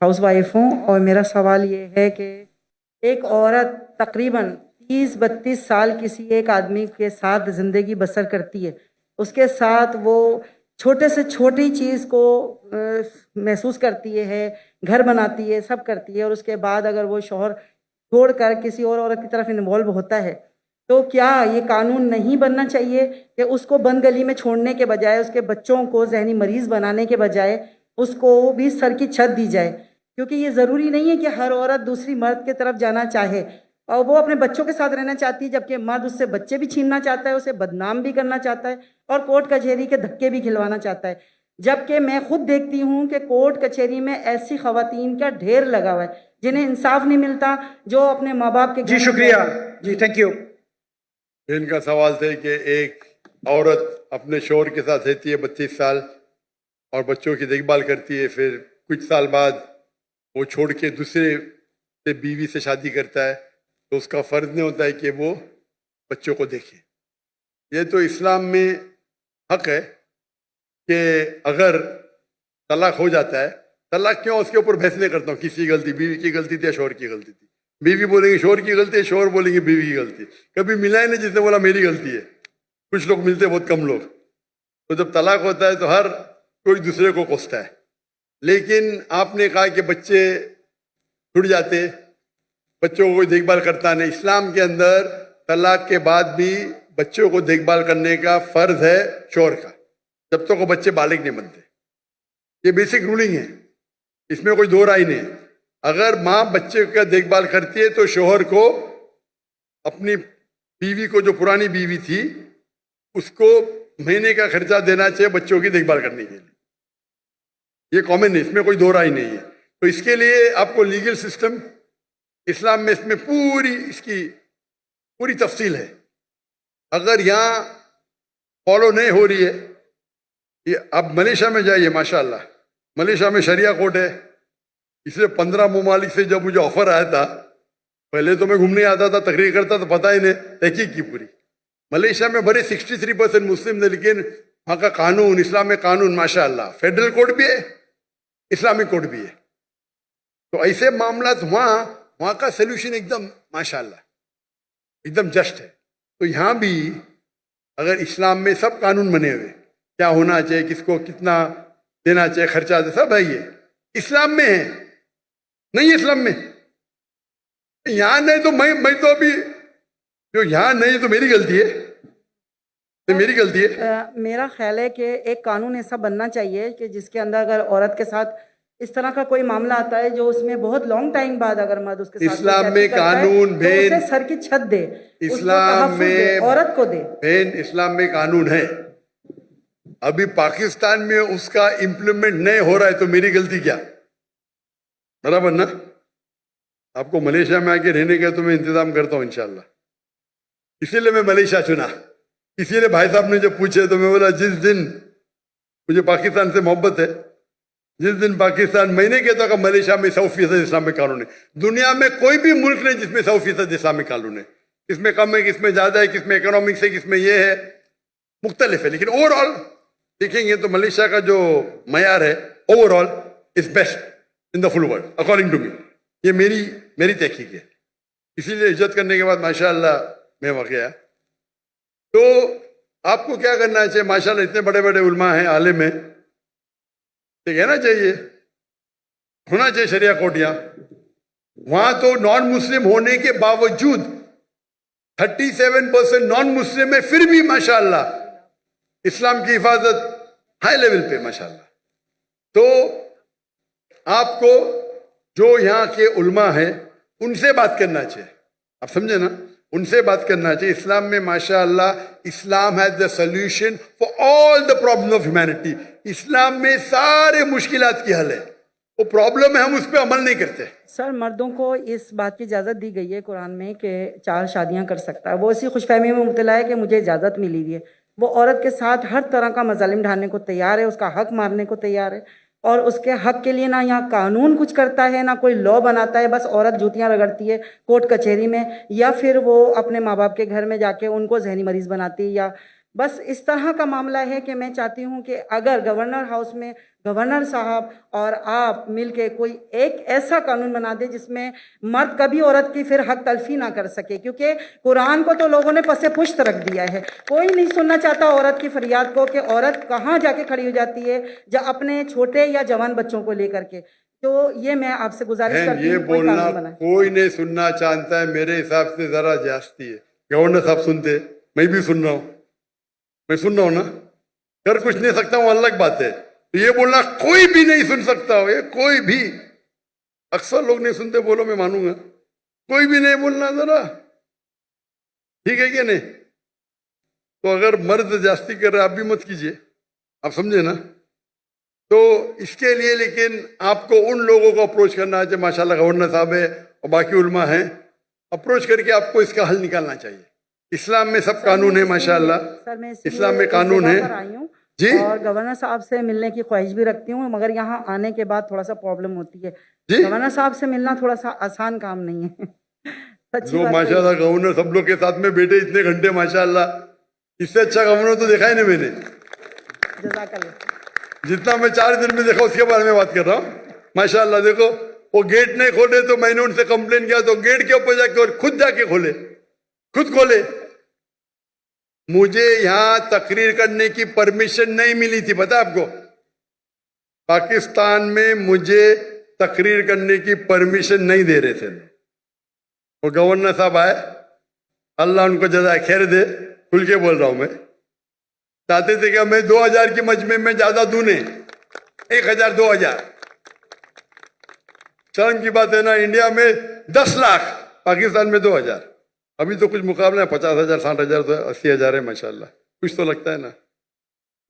House wife हूँ और मेरा सवाल ये है कि एक औरत तकरीबन 30-32 साल किसी एक आदमी के साथ ज़िंदगी बसर करती है, उसके साथ वो छोटे से छोटी चीज़ को महसूस करती है, घर बनाती है, सब करती है, और उसके बाद अगर वो शौहर छोड़कर किसी और औरत की तरफ इन्वॉल्व होता है तो क्या ये कानून नहीं बनना चाहिए कि उसको बंद गली में छोड़ने के बजाय, उसके बच्चों को जहनी मरीज बनाने के बजाय उसको भी सर की छत दी जाए? क्योंकि ये ज़रूरी नहीं है कि हर औरत दूसरी मर्द की तरफ जाना चाहे, और वो अपने बच्चों के साथ रहना चाहती है, जबकि मर्द उससे बच्चे भी छीनना चाहता है, उसे बदनाम भी करना चाहता है और कोर्ट कचहरी के धक्के भी खिलवाना चाहता है। जबकि मैं खुद देखती हूँ कि कोर्ट कचहरी में ऐसी खवातीन का ढेर लगा हुआ है जिन्हें इंसाफ नहीं मिलता, जो अपने माँ बाप के जी शुक्रिया जी, थैंक यू। इनका सवाल थे कि एक औरत अपने शौहर के साथ रहती है 32 साल और बच्चों की देखभाल करती है, फिर कुछ साल बाद वो छोड़ के दूसरे से बीवी से शादी करता है, तो उसका फ़र्ज नहीं होता है कि वो बच्चों को देखे। ये तो इस्लाम में हक है कि अगर तलाक हो जाता है, तलाक क्यों, उसके ऊपर बहस नहीं करता हूँ किसी की गलती, बीवी की गलती थी या शौहर की गलती थी। बीवी बोलेंगे शौहर की गलती है, शौहर बोलेंगे बीवी की गलती। कभी मिला ही नहीं जिसने बोला मेरी गलती है। कुछ लोग मिलते हैं, बहुत कम लोग। तो जब तलाक होता है तो हर कोई दूसरे को कोसता है। लेकिन आपने कहा कि बच्चे छूट जाते, बच्चों को कोई देखभाल करता नहीं। इस्लाम के अंदर तलाक के बाद भी बच्चों को देखभाल करने का फर्ज है शौहर का, जब तक वो बच्चे बालिग नहीं बनते। ये बेसिक रूलिंग है, इसमें कोई दो राय नहीं है। अगर माँ बच्चे का देखभाल करती है तो शौहर को अपनी बीवी को, जो पुरानी बीवी थी, उसको महीने का खर्चा देना चाहिए बच्चों की देखभाल करने के लिए। ये कॉमन है, इसमें कोई दो राय नहीं है। तो इसके लिए आपको लीगल सिस्टम इस्लाम में, इसमें पूरी इसकी पूरी तफसील है। अगर यहाँ फॉलो नहीं हो रही है, ये अब मलेशिया में जाइए, माशाल्लाह मलेशिया में शरिया कोर्ट है। इसलिए 15 ममालिक से जब मुझे ऑफर आया था, पहले तो मैं घूमने आता था, तकरीर करता, तो पता ही नहीं, तहकीक की पूरी। मलेशिया में बड़े 63% मुस्लिम थे, लेकिन वहाँ का कानून, इस्लामिक कानून माशाल्लाह, फेडरल कोर्ट भी है, इस्लामिक कोर्ट भी है। तो ऐसे मामला वहाँ का सोल्यूशन एकदम माशाल्लाह एकदम जस्ट है। तो यहाँ भी अगर इस्लाम में सब कानून बने हुए, क्या होना चाहिए, किसको कितना देना चाहिए, खर्चा सब है, ये इस्लाम में है। नहीं इस्लाम में यहाँ नहीं, तो मैं तो अभी जो यहाँ नहीं तो मेरी गलती है, तो मेरी गलती है। मेरा ख्याल है कि एक कानून ऐसा बनना चाहिए कि जिसके अंदर अगर औरत के साथ इस तरह का कोई मामला आता है जो उसमें बहुत लॉन्ग टाइम बाद अगर मर्द उसके साथ इस्लाम में कानून तो उसे सर की छत दे, इस्लाम में औरत को दे। बहन, इस्लाम में कानून है। अभी पाकिस्तान में उसका इम्प्लीमेंट नहीं हो रहा है, तो मेरी गलती क्या? बराबर ना? आपको मलेशिया में आके रहने का तो मैं इंतजाम करता हूँ इंशाल्लाह। इसीलिए मैं मलेशिया चुना। इसीलिए भाई साहब ने जब पूछे तो मैं बोला जिस दिन मुझे पाकिस्तान से मोहब्बत है, जिस दिन पाकिस्तान, मैंने कहता कि मलेशिया में 100% इस्लामिक कानून है। दुनिया में कोई भी मुल्क नहीं जिसमें 100% इस्लामिक कानून है। किसमें कम है, किसमें ज्यादा है, किसमें इकोनॉमिक्स है, किसमें ये है, मुख्तलिफ है। लेकिन ओवरऑल देखेंगे तो मलेशिया का जो मयार है overall is best in the full world according to me. ये मेरी तहकीक है। इसीलिए इज्जत करने के बाद माशाअल्लाह मैं वहाँ गया। तो आपको क्या करना चाहिए? माशाअल्लाह इतने बड़े बड़े उलमा हैं, आलिम हैं, तो कहना चाहिए, होना चाहिए शरिया कोर्ट। वहां तो नॉन मुस्लिम होने के बावजूद 37% नॉन मुस्लिम है, फिर भी माशाअल्लाह इस्लाम की हिफाजत हाई लेवल पे माशाअल्लाह। तो आपको जो यहाँ के उलमा है उनसे बात करना चाहिए, आप समझे ना, उनसे बात करना चाहिए। इस्लाम में माशाअल्लाह, Islam has the solution for all the problem of humanity. Islam में सारे मुश्किलात की हल है। वो प्रॉब्लम है, हम उस पर अमल नहीं करते। सर, मर्दों को इस बात की इजाज़त दी गई है कुरान में कि 4 शादियां कर सकता है। वो इसी खुशफहमी में मुब्तला है कि मुझे इजाज़त मिली हुई है। वो औरत के साथ हर तरह का मजालिम ढालने को तैयार है, उसका हक मारने को तैयार है, और उसके हक के लिए ना यहाँ कानून कुछ करता है, ना कोई लॉ बनाता है। बस औरत जूतियाँ रगड़ती है कोर्ट कचहरी में, या फिर वो अपने माँ बाप के घर में जाके उनको जहनी मरीज बनाती है, या بس اس طرح کا معاملہ ہے کہ میں چاہتی ہوں کہ اگر گورنر ہاؤس میں گورنر صاحب اور آپ مل کے کوئی ایک ایسا قانون بنا دے جس میں مرد کبھی عورت کی پھر حق تلفی نہ کر سکے، کیونکہ قرآن کو تو لوگوں نے پس پشت رکھ دیا ہے، کوئی نہیں سننا چاہتا عورت کی فریاد کو کہ عورت کہاں جا کے کھڑی ہو جاتی ہے جب اپنے چھوٹے یا جوان بچوں کو لے کر کے. تو یہ میں آپ سے گزارش کرتی یہ ہوں کوئی بولنا قانون بنائے. کوئی نہیں سننا چاہتا ہے، میرے حساب سے ذرا جاستی ہے. گورنر صاحب سنتے، میں بھی سن رہا ہوں، میں سن رہا ہوں نا، کر کچھ نہیں سکتا ہوں الگ بات ہے. تو یہ بولنا کوئی بھی نہیں سن سکتا ہو، یہ کوئی بھی، اکثر لوگ نہیں سنتے، بولو میں مانوں گا، کوئی بھی نہیں بولنا ذرا، ٹھیک ہے کہ نہیں؟ تو اگر مرد جاستی کر رہے آپ بھی مت کیجئے، آپ سمجھے نا. تو اس کے لیے لیکن آپ کو ان لوگوں کو اپروچ کرنا ہے، ماشاء اللہ گورنر صاحب ہے اور باقی علماء ہیں، اپروچ کر کے آپ کو اس کا حل نکالنا چاہیے. اسلام میں سب قانون ہے ماشاء اللہ، سر میں اسلام میں قانون ہے جی، اور گورنر صاحب سے ملنے کی خواہش بھی رکھتی ہوں، مگر یہاں آنے کے بعد تھوڑا سا پرابلم ہوتی ہے. جی گورنر صاحب سے ملنا تھوڑا سا آسان کام نہیں ہے. سچی جو بات ماشاء اللہ گورنر سب لوگ کے ساتھ میں بیٹھے اتنے گھنٹے، ماشاء اللہ اس سے اچھا گورنر تو دیکھا ہی نہیں میں نے. جزاک اللہ. جتنا میں 4 دن میں دیکھا اس کے بارے میں بات کر رہا ہوں. ماشاء اللہ دیکھو وہ گیٹ نہیں کھولے تو میں نے ان سے کمپلین کیا تو گیٹ کے اوپر جا کے اور خود جا کے کھولے، خود کھولے. مجھے یہاں تقریر کرنے کی پرمیشن نہیں ملی تھی، پتہ آپ کو؟ پاکستان میں مجھے تقریر کرنے کی پرمیشن نہیں دے رہے تھے. وہ گورنر صاحب آئے، اللہ ان کو جزائے خیر دے، کھل کے بول رہا ہوں میں، چاہتے تھے کہ میں 2000 کی مجمع میں زیادہ دوں نہیں، 1000 2000. شرم کی بات ہے نا، انڈیا میں 10 لاکھ، پاکستان میں 2000. ابھی تو کچھ مقابلہ ہے، 50,000 60,000 تو 80,000 ہے ماشاء اللہ. کچھ تو لگتا ہے نا،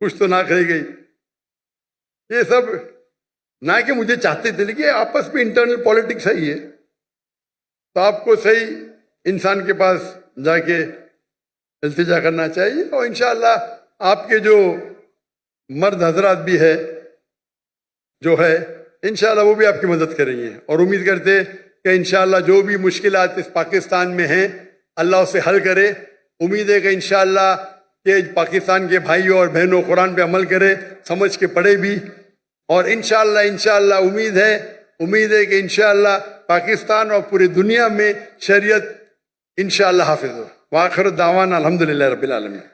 کچھ تو ناک رہ گئی. یہ سب نہ کہ مجھے چاہتے تھے، لیکن آپس میں انٹرنل پالیٹکس ہے یہ. تو آپ کو صحیح انسان کے پاس جا کے التجا کرنا چاہیے، اور انشاءاللہ آپ کے جو مرد حضرات بھی ہے جو ہے انشاءاللہ وہ بھی آپ کی مدد کریں گے. اور امید کرتے کہ انشاءاللہ جو بھی مشکلات اس پاکستان میں ہیں اللہ اسے حل کرے. امید ہے کہ انشاءاللہ کہ پاکستان کے بھائیوں اور بہنوں قرآن پہ عمل کرے، سمجھ کے پڑھے بھی، اور انشاءاللہ امید ہے کہ انشاءاللہ پاکستان اور پوری دنیا میں شریعت انشاءاللہ حافظ ہو. وآخر دعوانا الحمدللہ رب العالمین.